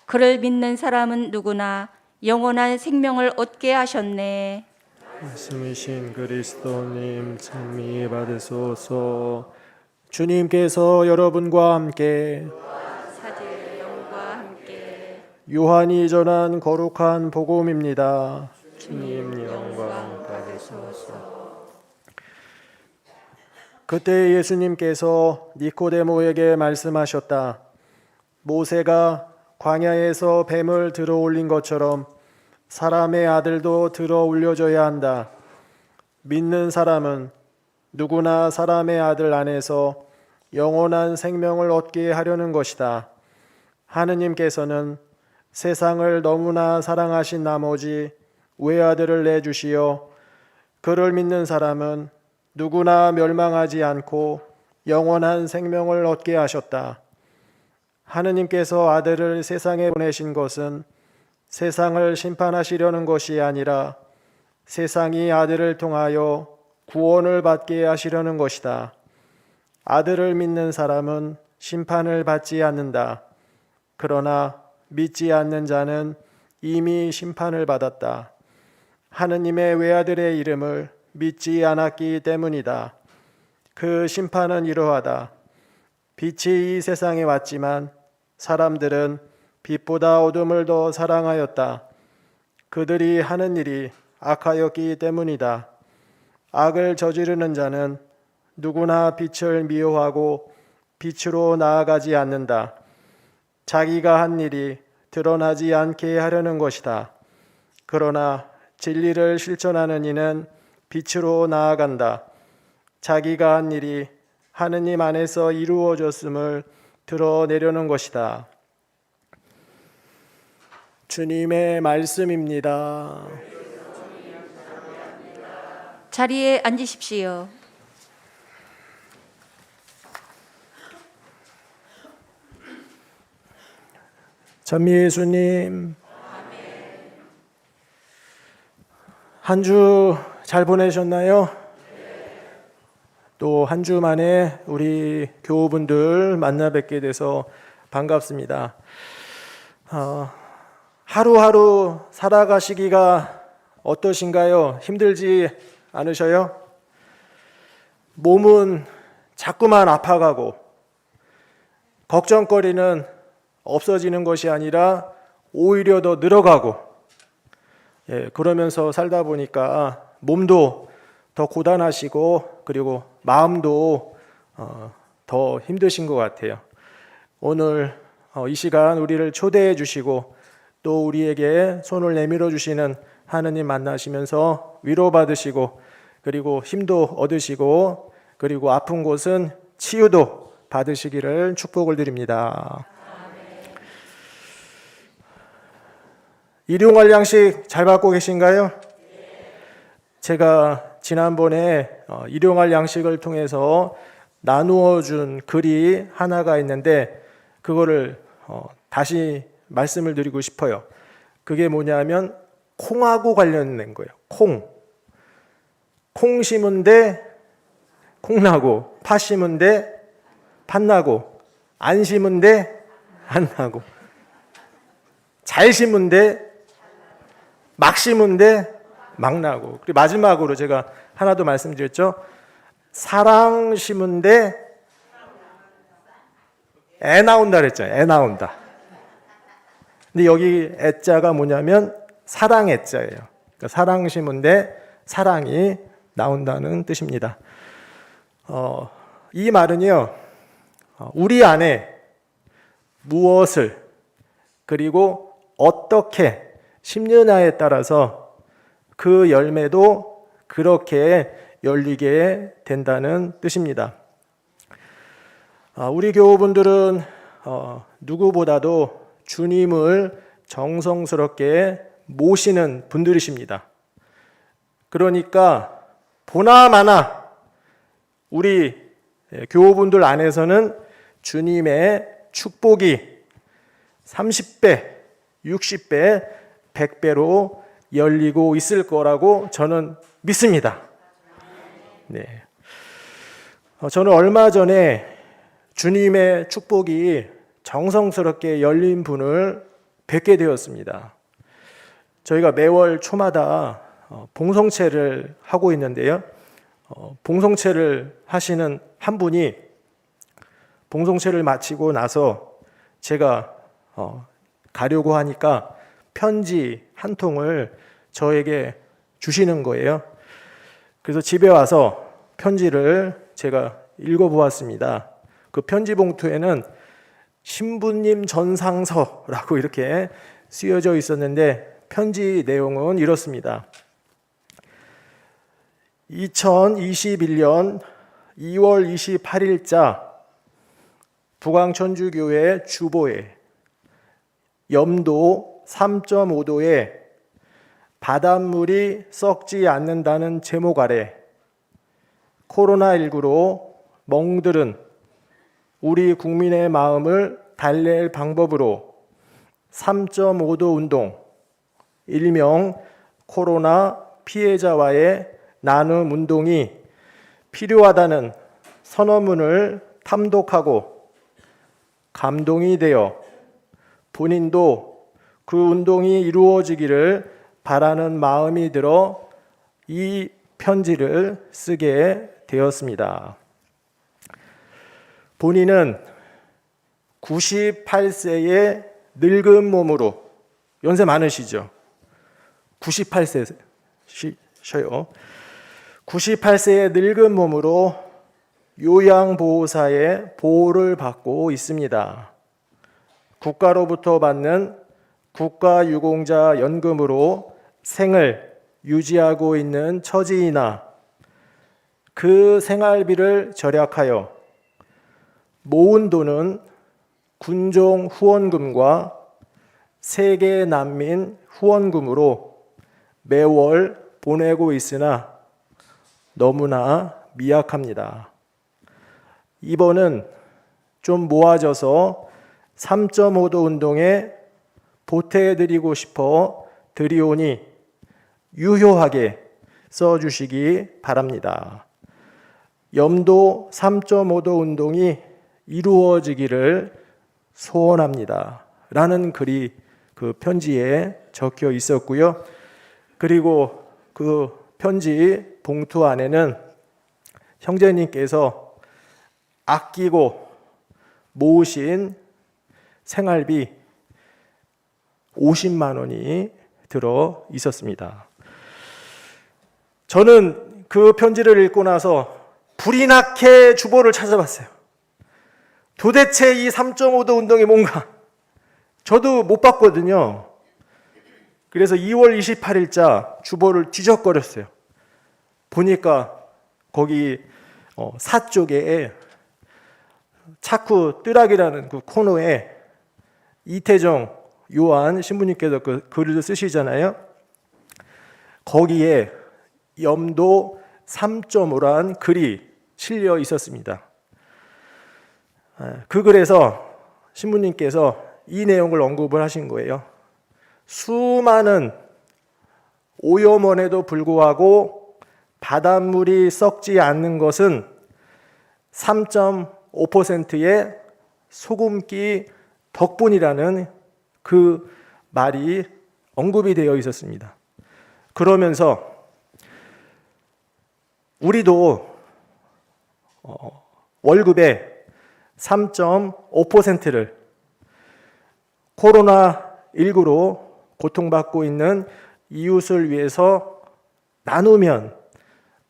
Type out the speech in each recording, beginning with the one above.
그를 믿는 사람은 누구나 영원한 생명을 얻게 하셨네. 말씀이신 그리스도님 찬미 받으소서. 주님께서 여러분과 함께 사제 영과 함께 요한이 전한 거룩한 복음입니다. 주님 영광 받으소서. 그때 예수님께서 니코데모에게 말씀하셨다. 모세가 광야에서 뱀을 들어올린 것처럼 사람의 아들도 들어 올려져야 한다. 믿는 사람은 누구나 사람의 아들 안에서 영원한 생명을 얻게 하려는 것이다. 하느님께서는 세상을 너무나 사랑하신 나머지 외아들을 내주시어 그를 믿는 사람은 누구나 멸망하지 않고 영원한 생명을 얻게 하셨다. 하느님께서 아들을 세상에 보내신 것은 세상을 심판하시려는 것이 아니라 세상이 아들을 통하여 구원을 받게 하시려는 것이다. 아들을 믿는 사람은 심판을 받지 않는다. 그러나 믿지 않는 자는 이미 심판을 받았다. 하느님의 외아들의 이름을 믿지 않았기 때문이다. 그 심판은 이러하다. 빛이 이 세상에 왔지만 사람들은 빛보다 어둠을 더 사랑하였다. 그들이 하는 일이 악하였기 때문이다. 악을 저지르는 자는 누구나 빛을 미워하고 빛으로 나아가지 않는다. 자기가 한 일이 드러나지 않게 하려는 것이다. 그러나 진리를 실천하는 이는 빛으로 나아간다. 자기가 한 일이 하느님 안에서 이루어졌음을 드러내려는 것이다. 주님의 말씀입니다. 자리에 앉으십시오. 전미예수님, 한 주 잘 보내셨나요? 또 한 주 만에 우리 교우분들 만나 뵙게 돼서 반갑습니다. 하루하루 살아가시기가 어떠신가요? 힘들지 않으셔요? 몸은 자꾸만 아파가고 걱정거리는 없어지는 것이 아니라 오히려 더 늘어가고, 그러면서 살다 보니까 몸도 더 고단하시고 그리고 마음도 더 힘드신 것 같아요. 오늘 이 시간 우리를 초대해 주시고 또 우리에게 손을 내밀어 주시는 하느님 만나시면서 위로받으시고 그리고 힘도 얻으시고 그리고 아픈 곳은 치유도 받으시기를 축복을 드립니다. 일용할 양식 잘 받고 계신가요? 제가 지난번에 일용할 양식을 통해서 나누어 준 글이 하나가 있는데 그거를 다시 말씀을 드리고 싶어요. 그게 뭐냐면 콩하고 관련된 거예요. 콩 심은데 콩 나고, 팥 심은데 팥 나고, 안 심은데 안 나고, 잘 심은데 막 심은데 막 나고. 그리고 마지막으로 제가 하나 더 말씀드렸죠. 사랑 심은데 애 나온다 그랬잖아요. 애 나온다. 근데 여기 애자가 뭐냐면 사랑 애자예요. 그러니까 사랑 심은데 사랑이 나온다는 뜻입니다. 이 말은요, 우리 안에 무엇을 그리고 어떻게 심느냐에 따라서 그 열매도 그렇게 열리게 된다는 뜻입니다. 우리 교우분들은 누구보다도 주님을 정성스럽게 모시는 분들이십니다. 그러니까 보나마나 우리 교우분들 안에서는 주님의 축복이 30배, 60배, 100배로 열리고 있을 거라고 저는 믿습니다. 네. 저는 얼마 전에 주님의 축복이 정성스럽게 열린 분을 뵙게 되었습니다. 저희가 매월 초마다 봉송체를 하고 있는데요. 봉송체를 하시는 한 분이 봉송체를 마치고 나서 제가 가려고 하니까 편지 한 통을 저에게 주시는 거예요. 그래서 집에 와서 편지를 제가 읽어보았습니다. 그 편지 봉투에는 신부님 전상서라고 이렇게 쓰여져 있었는데 편지 내용은 이렇습니다. 2021년 2월 28일자 북왕천주교회 주보에 염도 3.5도에 바닷물이 썩지 않는다는 제목 아래 코로나19로 멍들은 우리 국민의 마음을 달랠 방법으로 3.5도 운동, 일명 코로나 피해자와의 나눔 운동이 필요하다는 선언문을 탐독하고 감동이 되어 본인도 그 운동이 이루어지기를 바라는 마음이 들어 이 편지를 쓰게 되었습니다. 본인은 98세의 늙은 몸으로, 연세 많으시죠? 98세셔요. 98세의 늙은 몸으로 요양보호사의 보호를 받고 있습니다. 국가로부터 받는 국가유공자 연금으로 생을 유지하고 있는 처지이나 그 생활비를 절약하여 모은 돈은 군종 후원금과 세계 난민 후원금으로 매월 보내고 있으나 너무나 미약합니다. 이번은 좀 모아져서 3.5도 운동에 보태드리고 싶어 드리오니 유효하게 써주시기 바랍니다. 염도 3.5도 운동이 이루어지기를 소원합니다. 라는 글이 그 편지에 적혀 있었고요. 그리고 그 편지 봉투 안에는 형제님께서 아끼고 모으신 생활비 50만 원이 들어 있었습니다. 저는 그 편지를 읽고 나서 불이 나게 주보를 찾아봤어요. 도대체 이 3.5도 운동이 뭔가 저도 못 봤거든요. 그래서 2월 28일자 주보를 뒤적거렸어요. 보니까 거기 사 쪽에 차쿠 뜨락이라는 그 코너에 이태정 요한 신부님께서 그 글을 쓰시잖아요. 거기에 염도 3.5란 글이 실려 있었습니다. 그 글에서 신부님께서 이 내용을 언급을 하신 거예요. 수많은 오염원에도 불구하고 바닷물이 썩지 않는 것은 3.5%의 소금기 덕분이라는 그 말이 언급이 되어 있었습니다. 그러면서 우리도 월급의 3.5%를 코로나19로 고통받고 있는 이웃을 위해서 나누면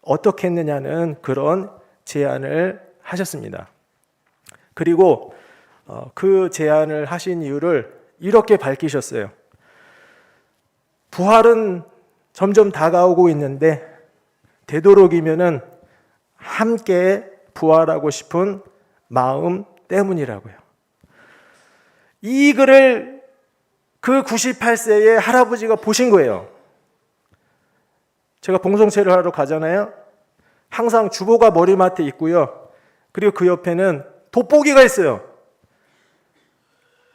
어떻겠느냐는 그런 제안을 하셨습니다. 그리고 그 제안을 하신 이유를 이렇게 밝히셨어요. 부활은 점점 다가오고 있는데 되도록이면은 함께 부활하고 싶은 마음 때문이라고요. 이 글을 그 98세의 할아버지가 보신 거예요. 제가 봉송체를 하러 가잖아요. 항상 주보가 머리맡에 있고요. 그리고 그 옆에는 돋보기가 있어요.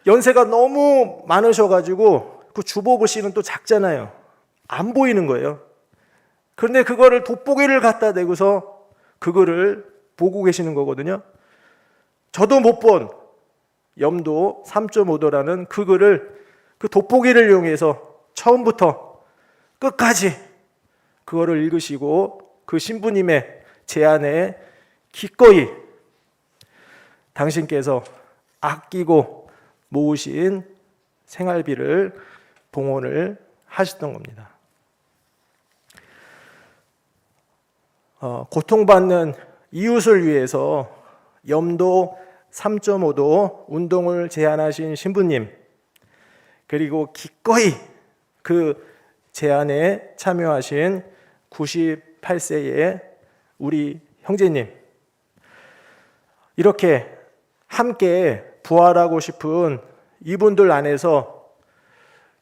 연세가 너무 많으셔가지고 그 주보 글씨는 또 작잖아요. 안 보이는 거예요. 그런데 그거를 돋보기를 갖다 대고서 그거를 보고 계시는 거거든요. 저도 못 본 염도 3.5도라는 그 글을 그 돋보기를 이용해서 처음부터 끝까지 그거를 읽으시고 그 신부님의 제안에 기꺼이 당신께서 아끼고 모으신 생활비를 봉헌을 하셨던 겁니다. 고통받는 이웃을 위해서 염도 3.5도 운동을 제안하신 신부님, 그리고 기꺼이 그 제안에 참여하신 98세의 우리 형제님, 이렇게 함께 부활하고 싶은 이분들 안에서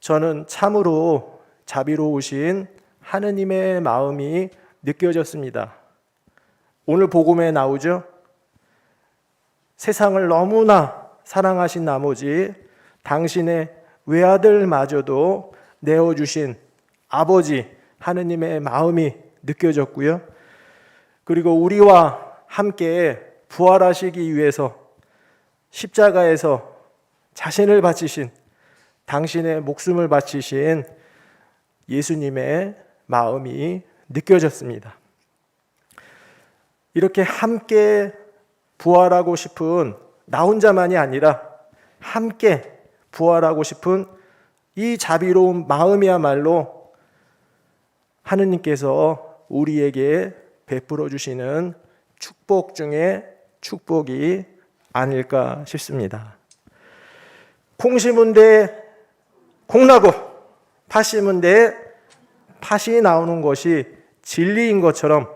저는 참으로 자비로우신 하느님의 마음이 느껴졌습니다. 오늘 복음에 나오죠? 세상을 너무나 사랑하신 나머지 당신의 외아들마저도 내어주신 아버지 하느님의 마음이 느껴졌고요. 그리고 우리와 함께 부활하시기 위해서 십자가에서 자신을 바치신, 당신의 목숨을 바치신 예수님의 마음이 느껴졌습니다. 이렇게 함께 부활하고 싶은 나 혼자만이 아니라 함께 부활하고 싶은 이 자비로운 마음이야말로 하느님께서 우리에게 베풀어 주시는 축복 중에 축복이 아닐까 싶습니다. 콩 심은 데 콩 나고 팥 심은 데 팥이 나오는 것이 진리인 것처럼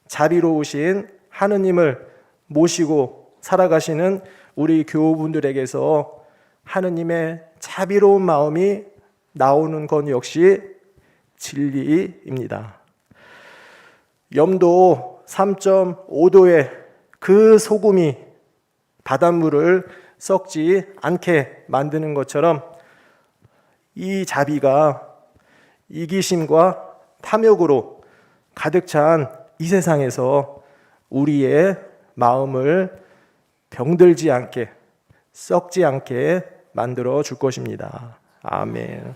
자비로우신 하느님을 모시고 살아가시는 우리 교우분들에게서 하느님의 자비로운 마음이 나오는 것 역시 진리입니다. 염도 3.5도의 그 소금이 바닷물을 썩지 않게 만드는 것처럼 이 자비가 이기심과 탐욕으로 가득 찬 이 세상에서 우리의 마음을 병들지 않게, 썩지 않게 만들어 줄 것입니다. 아멘.